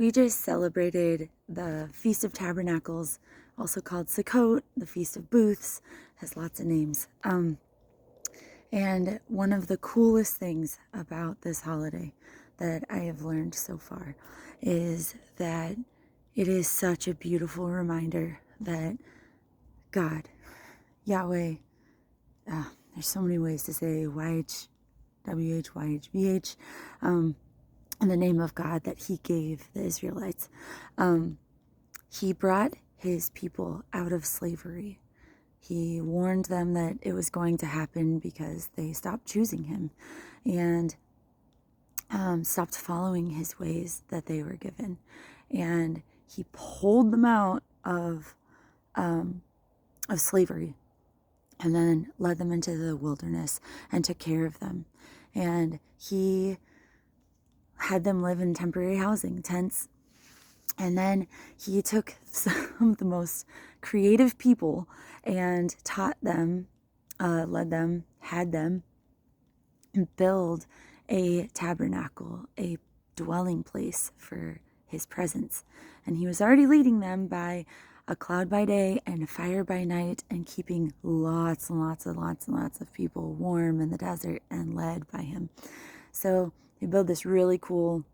We just celebrated the Feast of Tabernacles, also called Sukkot, the Feast of Booths, has lots of names. And one of the coolest things about this holiday that I have learned so far is that it is such a beautiful reminder that God, Yahweh, there's so many ways to say YH, WH, YH, VH, in the name of God that he gave the Israelites. He brought his people out of slavery. He warned them that it was going to happen because they stopped choosing him and stopped following his ways that they were given. And he pulled them out of slavery and then led them into the wilderness and took care of them. And he had them live in temporary housing, tents. And then he took some of the most creative people and taught them, led them, had them build a tabernacle, a dwelling place for his presence. And he was already leading them by a cloud by day and a fire by night, and keeping lots and lots of people warm in the desert and led by him. So he built this really cool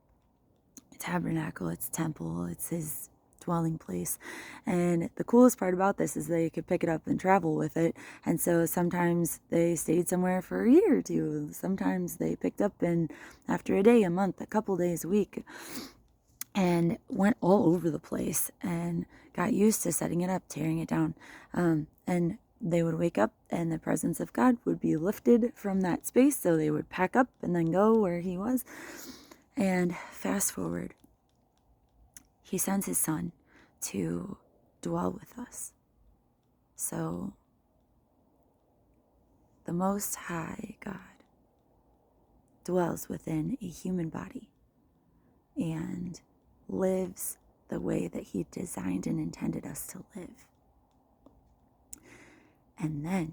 tabernacle. It's temple. It's his dwelling place. And the coolest part about this is they could pick it up and travel with it. And so sometimes they stayed somewhere for a year or two. Sometimes they picked up and after a day, a month, a couple days, a week, and went all over the place and got used to setting it up, tearing it down. And they would wake up and the presence of God would be lifted from that space. So they would pack up and then go where he was. And fast forward, he sends his son to dwell with us. So the Most High God dwells within a human body and lives the way that he designed and intended us to live. And then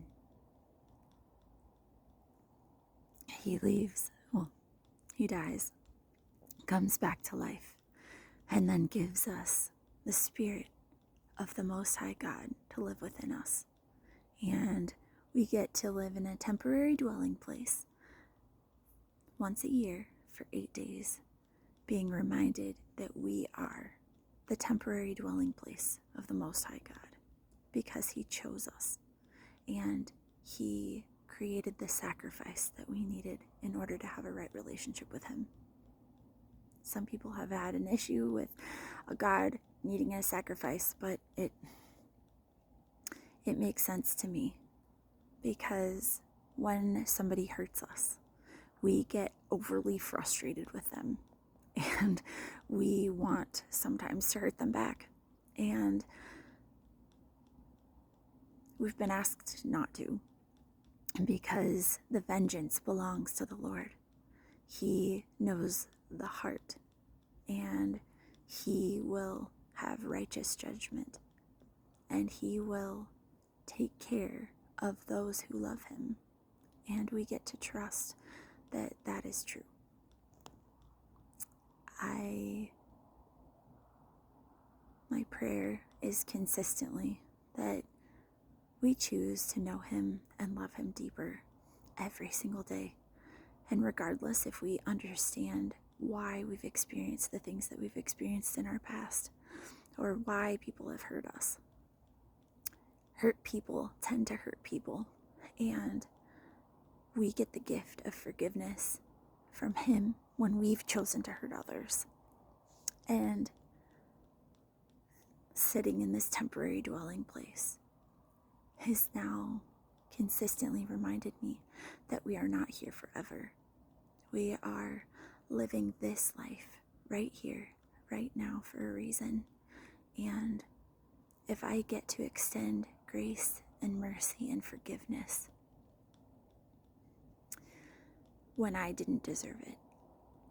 he leaves, he dies, comes back to life, and then gives us the Spirit of the Most High God to live within us. And we get to live in a temporary dwelling place once a year for 8 days, being reminded that we are the temporary dwelling place of the Most High God because he chose us and he created the sacrifice that we needed in order to have a right relationship with him. Some people have had an issue with a God needing a sacrifice, but it makes sense to me because when somebody hurts us, we get overly frustrated with them and we want sometimes to hurt them back. And we've been asked not to because the vengeance belongs to the Lord. He knows the heart, and he will have righteous judgment, and he will take care of those who love him, and we get to trust that that is true. My prayer is consistently that we choose to know him and love him deeper every single day. And regardless if we understand why we've experienced the things that we've experienced in our past, or why people have hurt us. Hurt people tend to hurt people, and we get the gift of forgiveness from him when we've chosen to hurt others. And sitting in this temporary dwelling place has now consistently reminded me that we are not here forever. We are living this life right here, right now for a reason. And if I get to extend grace and mercy and forgiveness when I didn't deserve it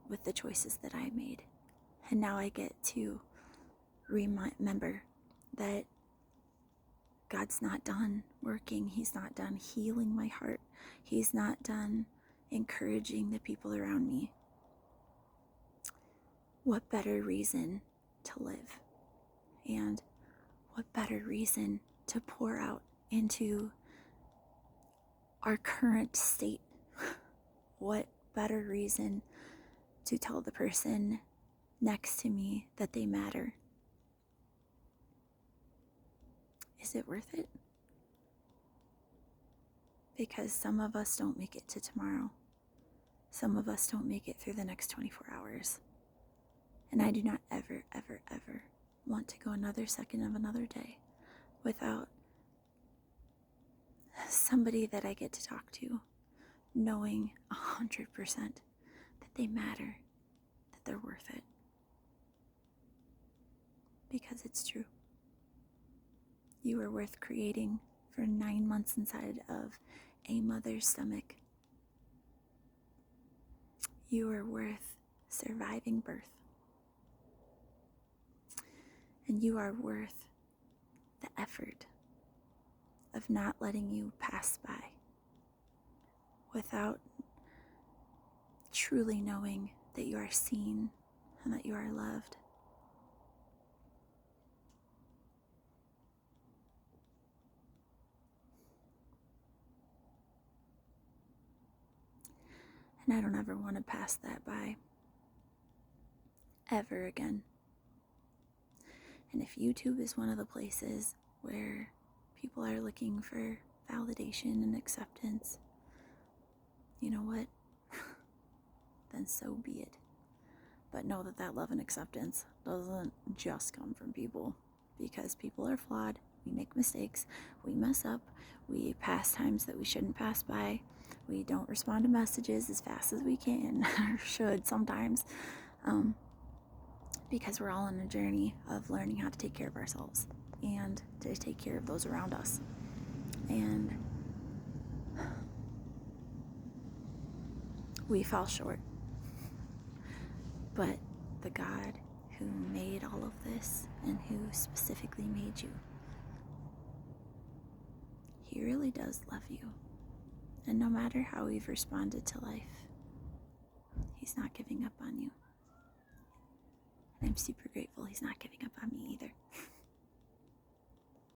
with the choices that I made, and now I get to remember that God's not done working. He's not done healing my heart. He's not done encouraging the people around me. What better reason to live. And what better reason to pour out into our current state? What better reason to tell the person next to me that they matter? Is it worth it? Because some of us don't make it to tomorrow. Some of us don't make it through the next 24 hours. And I do not ever, ever, ever want to go another second of another day without somebody that I get to talk to, knowing 100% that they matter, that they're worth it. Because it's true. You are worth creating for 9 months inside of a mother's stomach. You are worth surviving birth. And you are worth the effort of not letting you pass by without truly knowing that you are seen and that you are loved. And I don't ever want to pass that by ever again. And if YouTube is one of the places where people are looking for validation and acceptance, you know what? Then so be it. But know that that love and acceptance doesn't just come from people, because people are flawed. We make mistakes. We mess up. We pass times that we shouldn't pass by. We don't respond to messages as fast as we can, or should sometimes, because we're all on a journey of learning how to take care of ourselves and to take care of those around us. And we fall short. But the God who made all of this and who specifically made you, He really does love you. And no matter how we've responded to life, He's not giving up on you. And I'm super grateful He's not giving up on me either.